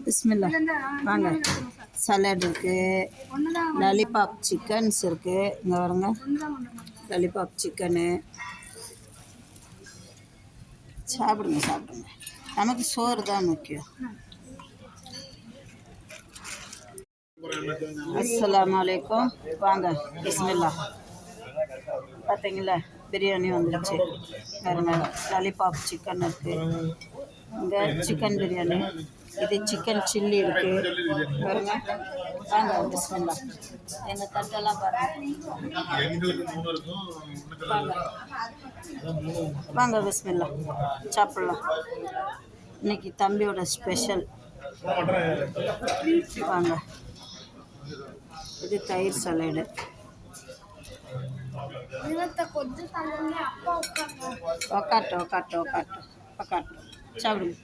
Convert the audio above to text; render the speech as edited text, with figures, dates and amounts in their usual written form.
பிஸ்மில்லா வாங்க. சலாட் இருக்குது, lollipop chickens இருக்குது. இங்கே வருங்க, லாலிபாப் சிக்கனு. சாப்பிடுங்க சாப்பிடுங்க, நமக்கு சோறு தான் முக்கியம். அஸ்ஸலாமு அலைக்கும். வாங்க, பிஸ்மில்லா. பார்த்தீங்களா, பிரியாணி வந்துடுச்சு பாருங்க. லாலிபாப் சிக்கன் இருக்குது, இங்கே சிக்கன் பிரியாணி. இது சிக்கன் சில்லி இருக்குது பாருங்க. வாங்க பிஸ்மில்லா. எங்கள் தட்டெல்லாம் பாருங்க. வாங்க வாங்க பிஸ்மில்லா, சாப்பிட்லாம். இன்னைக்கு தம்பியோட ஸ்பெஷல். வாங்க, இது தயிர் சலாடு. உக்காட்டு சாப்பிடுங்க.